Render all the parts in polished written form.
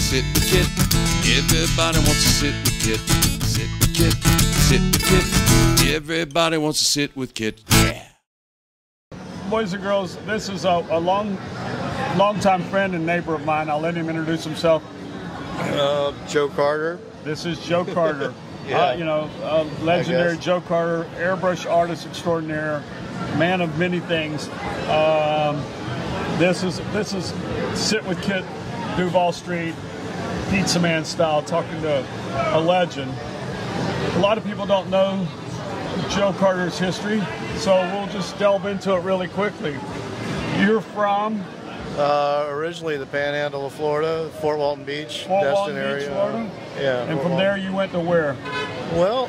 sit with Kit. Everybody wants to sit with Kit. Sit with Kit. Sit with Kit. Everybody wants to sit with Kit. Yeah. Boys and girls, this is a long-time friend and neighbor of mine. I'll let him introduce himself. Joe Carter. This is Joe Carter. Yeah. Legendary Joe Carter, airbrush artist extraordinaire, man of many things. This is Sit with Kit, Duval Street, Pizzaman style, talking to a legend. A lot of people don't know Joe Carter's history, so we'll just delve into it really quickly. You're from? Originally the Panhandle of Florida, Fort Walton Beach, Walton area. Beach, Florida? Yeah. And from there you went to where? Well,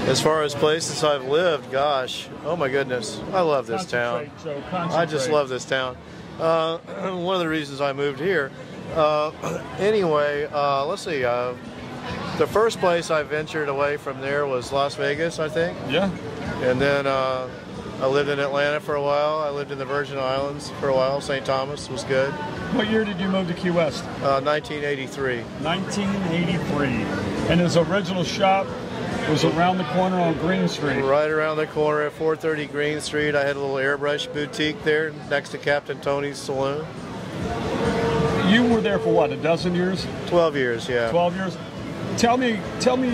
as far as places I've lived, gosh, oh my goodness, I love this town. Joe, I just love this town. One of the reasons I moved here. Anyway, let's see. The first place I ventured away from there was Las Vegas, I think. Yeah. And then I lived in Atlanta for a while. I lived in the Virgin Islands for a while. St. Thomas was good. What year did you move to Key West? 1983. 1983. And his original shop was around the corner on Green Street. Right around the corner at 430 Green Street. I had a little airbrush boutique there next to Captain Tony's Saloon. You were there for what, a dozen years? 12 years, yeah. 12 years. Tell me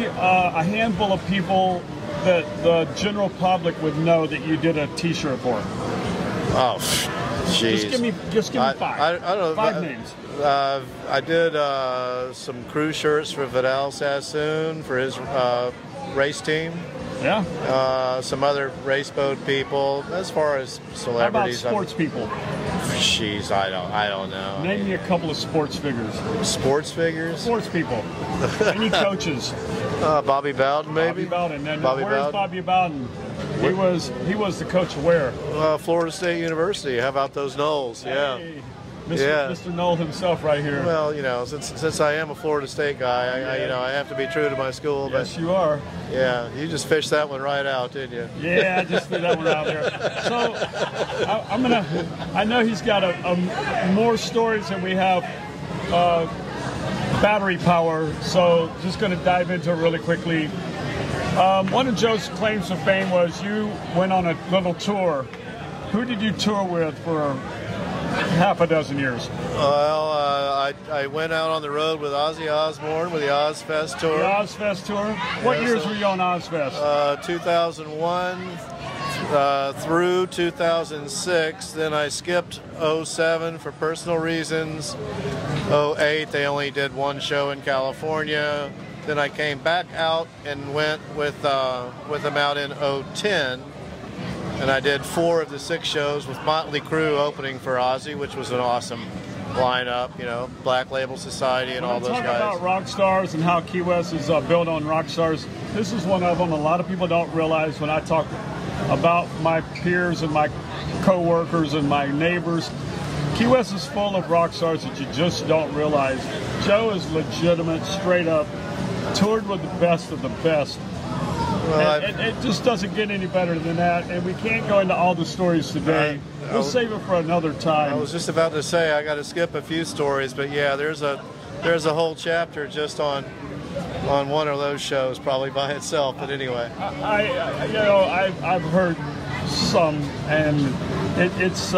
a handful of people that the general public would know that you did a T-shirt for. Oh, jeez. Just give me five. I don't know. Five names. I did some crew shirts for Vidal Sassoon for his race team. Yeah. Some other race boat people. As far as celebrities, how about sports people? Jeez, I don't know. Name me a couple of sports figures. Sports figures? Sports people. Any coaches? Bobby Bowden, maybe. Bobby Bowden. And Bobby where's Bowden? Bobby Bowden? He was the coach of where? Florida State University. How about those Knowles? Yeah. Hey, Mr. Knoll himself right here. Well, you know, since I am a Florida State guy, I have to be true to my school. Yes, but you are. Yeah, you just fished that one right out, didn't you? Yeah, I just threw that one out there. So I know he's got more stories than we have battery power. So just going to dive into it really quickly. One of Joe's claims to fame was you went on a little tour. Who did you tour with for half a dozen years? Well, I went out on the road with Ozzy Osbourne with the Ozfest tour. The Ozfest tour? What years were you on Ozfest? 2001 through 2006. Then I skipped 07 for personal reasons. 08, they only did one show in California. Then I came back out and went with them out in 010. And I did 4 of the 6 shows with Motley Crue opening for Ozzy, which was an awesome lineup, you know, Black Label Society and all those guys. Talk about rock stars and how Key West is built on rock stars. This is one of them. A lot of people don't realize when I talk about my peers and my co-workers and my neighbors, Key West is full of rock stars that you just don't realize. Joe is legitimate, straight up, toured with the best of the best. Well, it just doesn't get any better than that, and we can't go into all the stories today. We'll save it for another time. I was just about to say I got to skip a few stories, but yeah, there's a whole chapter just on one of those shows, probably by itself. But anyway, I've heard some, and it's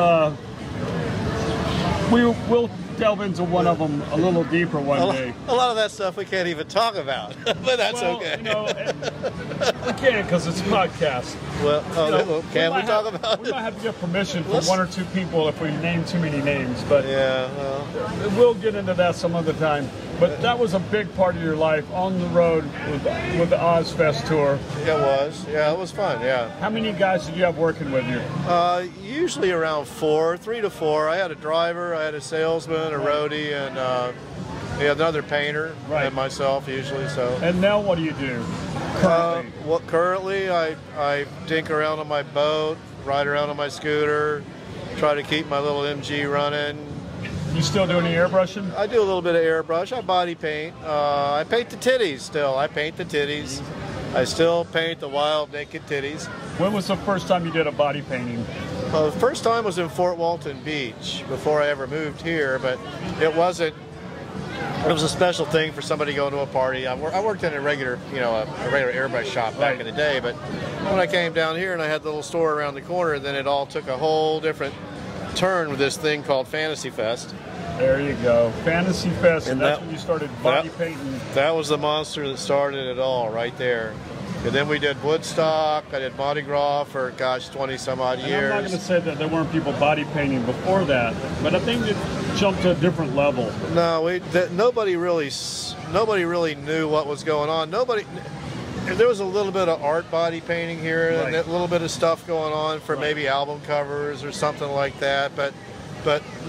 we'll delve into one of them a little deeper one day. A lot of that stuff we can't even talk about, but that's okay. You know, we can't because it's a podcast. Well, can we talk about it? We might have to get permission from 1 or 2 people if we name too many names, but yeah, we'll get into that some other time. But that was a big part of your life on the road with the Ozfest tour. It was. Yeah, it was fun. Yeah. How many guys did you have working with you? Usually around 3 to 4. I had a driver, I had a salesman, a roadie, and another painter, and myself usually. So. And now what do you do currently? Currently I dink around on my boat, ride around on my scooter, try to keep my little MG running. You still do any airbrushing? I do a little bit of airbrush. I body paint. I paint the titties still. I paint the titties. I still paint the wild naked titties. When was the first time you did a body painting? The first time was in Fort Walton Beach before I ever moved here, but it wasn't. It was a special thing for somebody going to a party. I worked in a regular, a regular airbrush shop back in the day, but when I came down here and I had the little store around the corner, then it all took a whole different turn with this thing called Fantasy Fest. There you go, Fantasy Fest, and that's when you started body painting. That was the monster that started it all, right there. And then we did Woodstock. I did Mardi Gras for, gosh, 20-some-odd years. I'm not going to say that there weren't people body painting before that, but I think it jumped to a different level. No, nobody really knew what was going on. There was a little bit of art body painting here, and a little bit of stuff going on for maybe album covers or something like that, but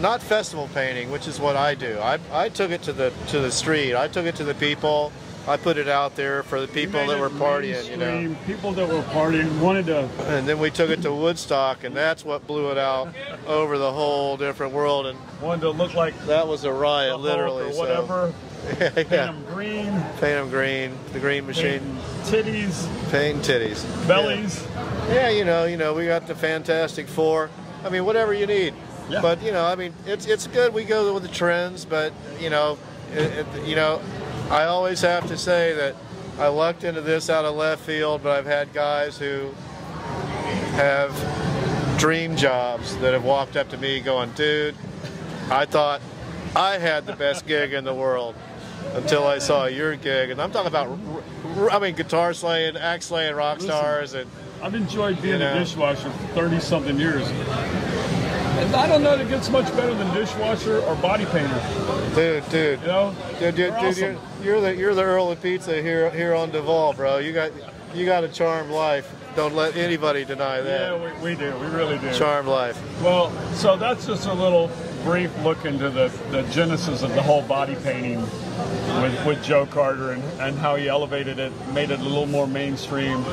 not festival painting, which is what I do. I took it to the street. I took it to the people. I put it out there for the people that were partying, People that were partying wanted to. And then we took it to Woodstock, and that's what blew it out over the whole different world. And wanted to look like that was a riot, literally. Or whatever. Yeah. Paint them green. Paint them green. The green machine. Titties. Painting titties. Bellies. Yeah, we got the Fantastic Four. I mean, whatever you need. Yeah. But it's good. We go with the trends, but I always have to say that I lucked into this out of left field, but I've had guys who have dream jobs that have walked up to me going, dude, I thought I had the best gig in the world until I saw your gig. And I'm talking about, guitar slaying, axe slaying rock stars. And I've enjoyed being a dishwasher for 30-something years. And I don't know that it gets much better than dishwasher or body painter. Dude. Awesome. You're the Earl of Pizza here on Duval, bro. You got a charmed life. Don't let anybody deny that. Yeah, we do. We really do. Charmed life. Well, so that's just a little brief look into the genesis of the whole body painting with Joe Carter and how he elevated it, made it a little more mainstream.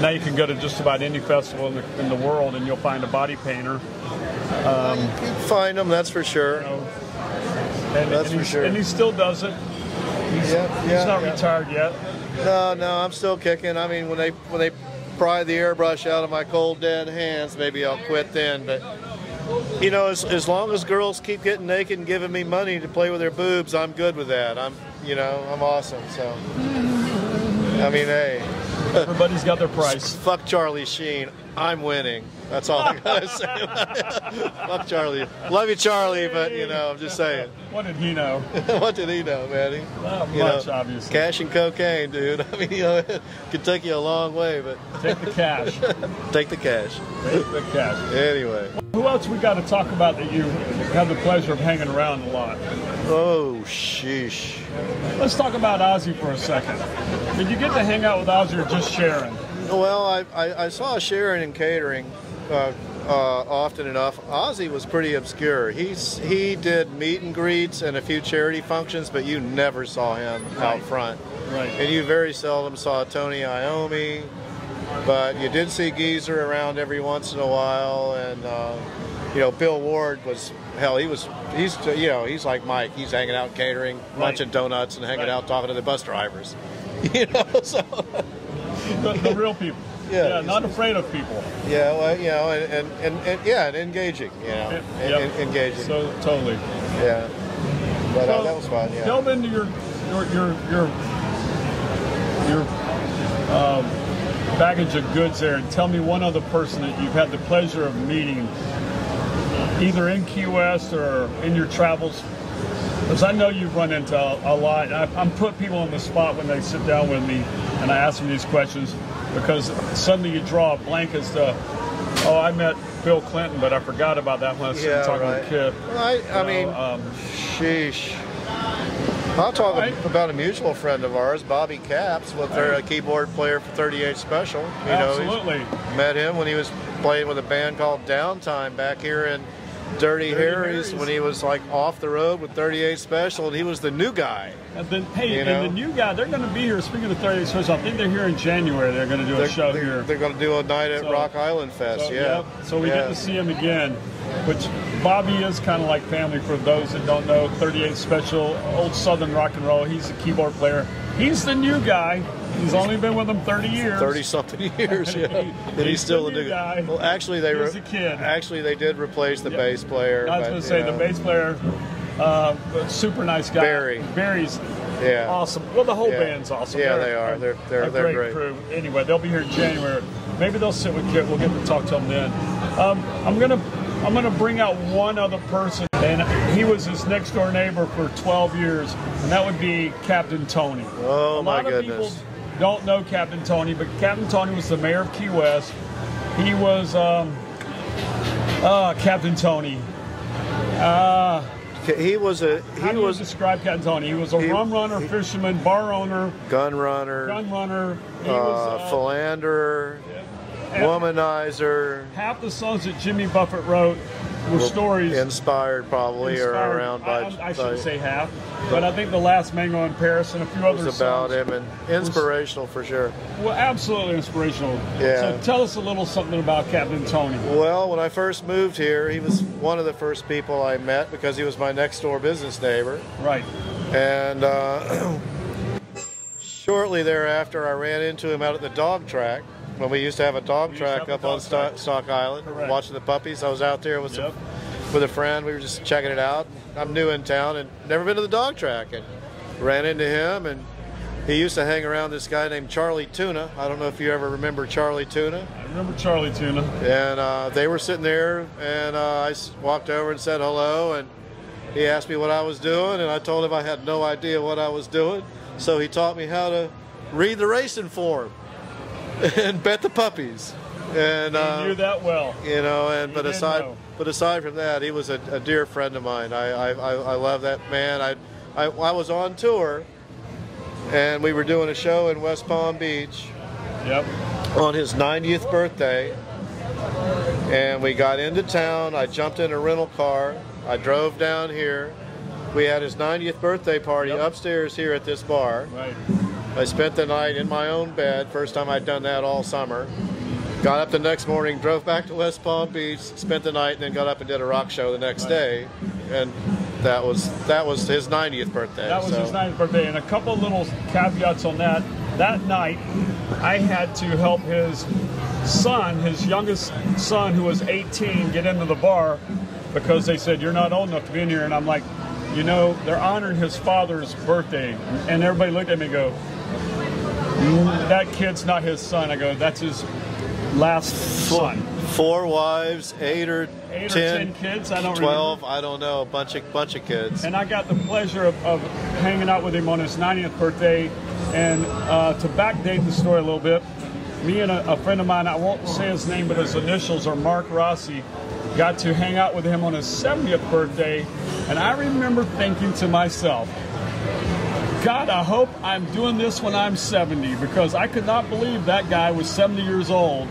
Now you can go to just about any festival in the world and you'll find a body painter. You can find them, that's for sure. That's for sure. And he still does it. He's not retired yet. No, I'm still kicking. I mean, when they pry the airbrush out of my cold dead hands, maybe I'll quit then. But as long as girls keep getting naked and giving me money to play with their boobs, I'm good with that. I'm awesome. So, I mean, hey. Everybody's got their price. Fuck Charlie Sheen. I'm winning. That's all I gotta say. Fuck Charlie. Love you, Charlie, but I'm just saying. What did he know? What did he know, man? Not much, obviously. Cash and cocaine, dude. I mean, it could take you a long way, but take the cash. Take the cash. Take the cash. Anyway. Who else we got to talk about that you have the pleasure of hanging around a lot? Oh, sheesh. Let's talk about Ozzy for a second. Did you get to hang out with Ozzy or just Sharon? Well, I saw Sharon in catering often enough. Ozzy was pretty obscure. He did meet and greets and a few charity functions, but you never saw him out front. Right. And you very seldom saw Tony Iommi, but you did see Geezer around every once in a while. And Bill Ward was he's like Mike. He's hanging out catering, munching donuts, and hanging out talking to the bus drivers. So. The real people. Yeah, not afraid of people. Yeah, well, and engaging, engaging. So totally. Yeah, but that was fun. Yeah. Delve into your baggage of goods there, and tell me one other person that you've had the pleasure of meeting, either in Key West or in your travels. Because I know you've run into a lot. I'm putting people on the spot when they sit down with me and I ask them these questions, because suddenly you draw a blank as to, I met Bill Clinton, but I forgot about that when I was talking with Kit. Well, sheesh. I'll talk about a mutual friend of ours, Bobby Capps, with their keyboard player for 38 Special. Absolutely. Met him when he was playing with a band called Downtime back here in Dirty Harry's when he was like off the road with 38 Special, and he was the new guy. And then, and the new guy, they're going to be here. Speaking of 38 Special, I think they're here in January. They're going to do a show here. They're going to do a night at Rock Island Fest. So we get to see him again, which Bobby is kind of like family for those that don't know. 38 Special, old Southern rock and roll. He's a keyboard player. He's the new guy. He's only been with them 30 years. 30-something years, yeah. And he's still a new guy. Well, actually, they was a kid. Actually, they did replace the bass player. I was going to say, the bass player, super nice guy. Barry's awesome. Well, the whole band's awesome. Yeah, they are. They're great crew. Anyway, they'll be here in January. Maybe they'll sit with Kit. We'll get to talk to them then. I'm gonna bring out one other person, and he was his next door neighbor for 12 years, and that would be Captain Tony. Oh my goodness! A lot of people don't know Captain Tony, but Captain Tony was the mayor of Key West. He was Captain Tony. How do you describe Captain Tony? He was a rum runner, fisherman, bar owner, gun runner. He was philanderer, womanizer. Half the songs that Jimmy Buffett wrote were stories inspired, probably, or around by. I shouldn't say half, but I think the last Mango in Paris and a few other songs was about him, and inspirational for sure. Well, absolutely inspirational. Yeah. So tell us a little something about Captain Tony. Well, when I first moved here, he was one of the first people I met because he was my next door business neighbor. Right. And shortly thereafter, I ran into him out at the dog track. When we used to have a dog track up on Stock Island, watching the puppies. I was out there with a friend. We were just checking it out. I'm new in town and never been to the dog track, and ran into him. And he used to hang around this guy named Charlie Tuna. I don't know if you ever remember Charlie Tuna. I remember Charlie Tuna. And they were sitting there, and I walked over and said hello. And he asked me what I was doing, and I told him I had no idea what I was doing. So he taught me how to read the racing form and bet the puppies. And he knew that well. You know, but aside from that, he was a dear friend of mine. I love that man. I was on tour, and we were doing a show in West Palm Beach. Yep. On his 90th birthday, and we got into town. I jumped in a rental car. I drove down here. We had his 90th birthday party upstairs here at this bar. Right. I spent the night in my own bed. First time I'd done that all summer. Got up the next morning, drove back to West Palm Beach, spent the night, and then got up and did a rock show the next day. And that was his 90th birthday. That was his 90th birthday. And a couple little caveats on that. That night, I had to help his son, his youngest son, who was 18, get into the bar because they said, "You're not old enough to be in here." And I'm like, you know, they're honoring his father's birthday. And everybody looked at me and go, "That kid's not his son." I go, "That's his last son." 4 wives, 8 or 10 kids. I don't 12. remember. I don't know. A bunch of kids. And I got the pleasure of hanging out with him on his 90th birthday. And to backdate the story a little bit, me and a friend of mine, I won't say his name, but his initials are Mark Rossi, got to hang out with him on his 70th birthday. And I remember thinking to myself, God, I hope I'm doing this when I'm 70, because I could not believe that guy was 70 years old,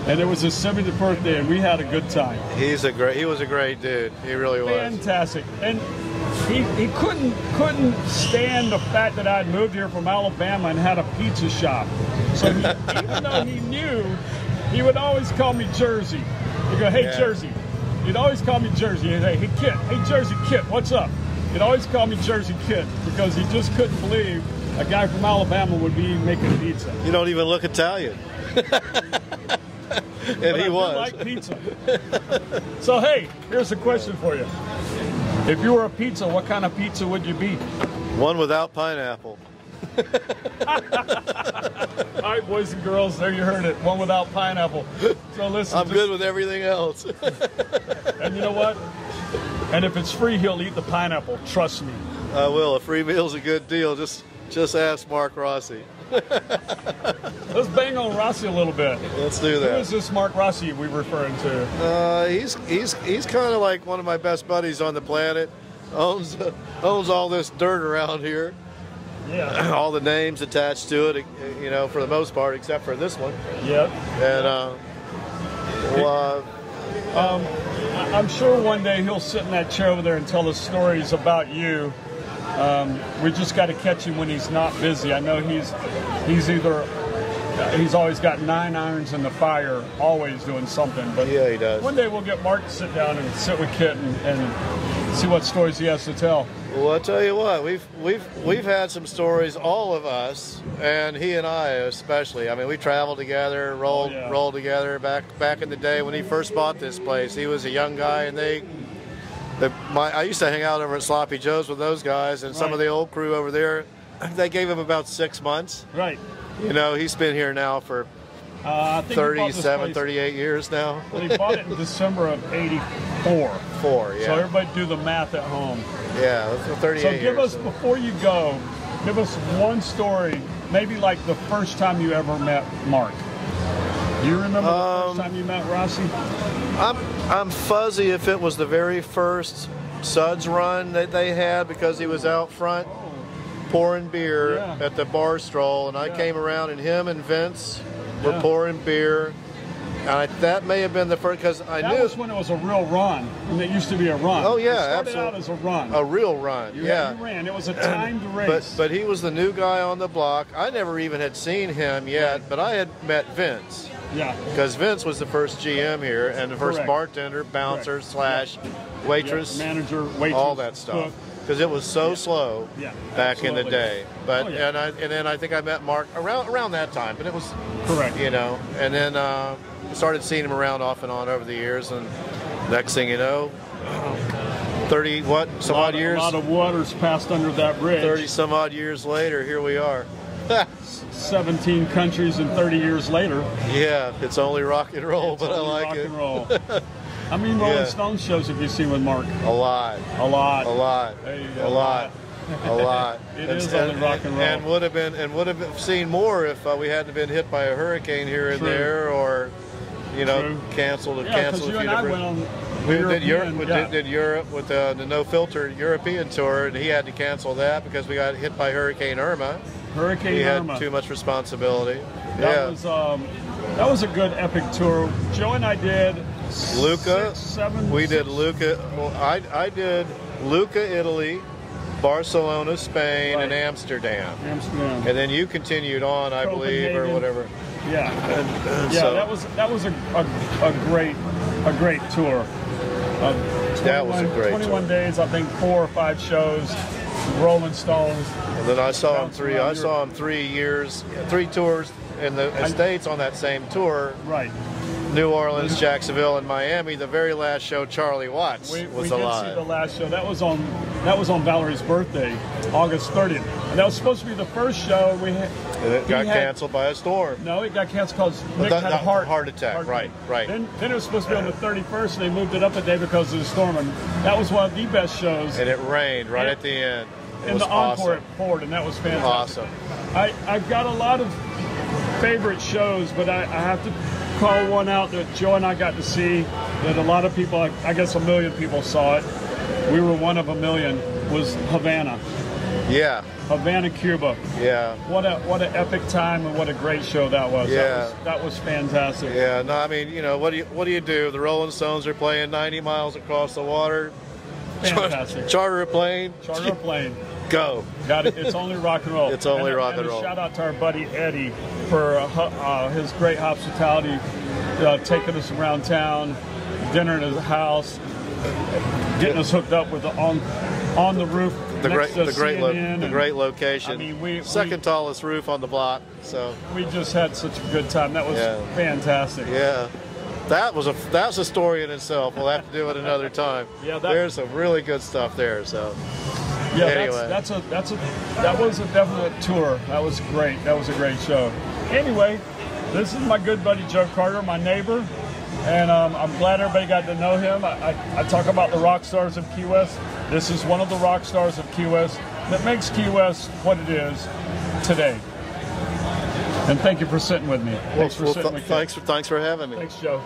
and it was his 70th birthday, and we had a good time. He was a great dude. He really was. Fantastic. And he couldn't stand the fact that I'd moved here from Alabama and had a pizza shop. So even though he knew, he would always call me Jersey. He'd go, "Hey, Jersey." He'd always call me Jersey. He'd say, "Hey, Kit. Hey, Jersey Kit, what's up?" He'd always call me Jersey Kit because he just couldn't believe a guy from Alabama would be making pizza. You don't even look Italian. And he was. I like pizza. So, hey, here's a question for you. If you were a pizza, what kind of pizza would you be? One without pineapple. All right, boys and girls, there you heard it. One without pineapple. So listen. I'm good with everything else. And you know what? And if it's free, he'll eat the pineapple. Trust me. I will. A free meal's a good deal. Just ask Mark Rossi. Let's bang on Rossi a little bit. Let's do that. Who is this Mark Rossi we're referring to? He's kind of like one of my best buddies on the planet. Owns all this dirt around here. Yeah. All the names attached to it, you know, for the most part, except for this one. Yep. And I'm sure one day he'll sit in that chair over there and tell us stories about you. We just got to catch him when he's not busy. I know he's always got 9 irons in the fire, always doing something. But yeah, he does. One day we'll get Mark to sit down and sit with Kit and see what stories he has to tell. Well, I'll tell you what, we've had some stories, all of us, and he and I especially. I mean, we traveled together, rolled together back in the day when he first bought this place. He was a young guy, and I used to hang out over at Sloppy Joe's with those guys, and some of the old crew over there. They gave him about 6 months. Right. You know, he's been here now for I think 37, 38 years now. Well, he bought it in December of '84. Yeah. So everybody do the math at home. Yeah, that's 38 So years. give us, before you go, give us one story, maybe like the first time you ever met Mark. Do you remember the first time you met Rossi? I'm fuzzy if it was the very first Suds run that they had, because he was out front pouring beer at the bar stroll, and I came around, and him and Vince were pouring beer. And that may have been the first, because I knew that was when it was a real run, and it used to be a run. Oh yeah, it started absolutely. out as a run, a real run. You yeah, ran. It was a timed race. But he was the new guy on the block. I never even had seen him yet, but I had met Vince. Yeah. Because Vince was the first GM here, and the first bartender, bouncer slash waitress, manager, waitress, all that stuff. Because it was so slow back in the day. But and then I think I met Mark around that time. But it was correct. You know, and then started seeing him around off and on over the years, and next thing you know, 30 some odd years. A lot of waters passed under that bridge. 30 some odd years later, here we are. 17 countries and 30 years later. Yeah, it's only rock and roll, but I like it. Rock and roll. How many Rolling Stones shows have you seen with Mark? A lot. A lot. A lot. There you go. A lot. A lot. It is only rock and roll. And would have seen more if we hadn't been hit by a hurricane here and there, or canceled a few different. We did Europe with the No Filter European tour, and he had to cancel that because we got hit by Hurricane Irma. He had too much responsibility. That was a good epic tour. Joe and I did Lucca. 6, 7. We did Lucca. Well, I did Lucca, Italy, Barcelona, Spain, and Amsterdam. And then you continued on, I believe, or whatever. Yeah. So, that was a great tour. That was a great 21 tour. days, I think 4 or 5 shows. Rolling Stones. And then I saw him 3 tours in the States on that same tour. Right. New Orleans, Jacksonville, and Miami. The very last show, Charlie Watts was alive. We did see the last show. That was on Valerie's birthday, August 30th. And that was supposed to be the first show we had. And it got canceled by a storm. No, it got canceled because Nick had a heart attack. Right. Then it was supposed to be on the 31st, and they moved it up a day because of the storm. And that was one of the best shows. And it rained right at the end. And the encore at Ford, and that was fantastic. Awesome. I've got a lot of favorite shows, but I have to call one out that Joe and I got to see that a lot of people, I guess 1 million people saw it. We were one of 1 million, was Havana. Yeah. Havana, Cuba. Yeah. What an epic time, and what a great show that was. Yeah. That was fantastic. Yeah. No, I mean, what do you do? The Rolling Stones are playing 90 miles across the water. Fantastic. Charter a plane. Go. Got it. It's only rock and roll. It's only rock and roll. Shout out to our buddy Eddie for his great hospitality, taking us around town, dinner at his house, getting us hooked up with on the roof. The great location. I mean, second tallest roof on the block. So we just had such a good time. That was fantastic. Yeah. That's a story in itself. We'll have to do it another time. There's some really good stuff there. So anyway, that was a definite tour. That was great. That was a great show. Anyway, this is my good buddy Joe Carter, my neighbor, and I'm glad everybody got to know him. I talk about the rock stars of Key West. This is one of the rock stars of Key West that makes Key West what it is today. And thank you for sitting with me. Thanks for having me. Thanks, Joe.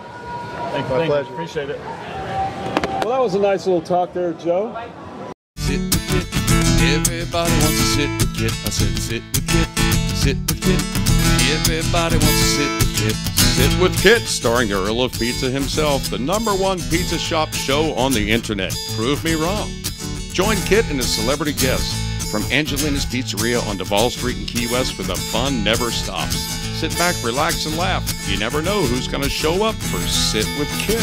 My pleasure. Appreciate it. Well, that was a nice little talk there, Joe. Sit with Kit. Everybody wants to sit with Kit. I said sit with Kit. Sit with Kit. Everybody wants to sit with Kit. Sit with Kit, starring the Earl of Pizza himself, the #1 pizza shop show on the internet. Prove me wrong. Join Kit and his celebrity guests from Angelina's Pizzeria on Duval Street in Key West, where the fun never stops. Sit back, relax, and laugh. You never know who's going to show up for Sit with Kit.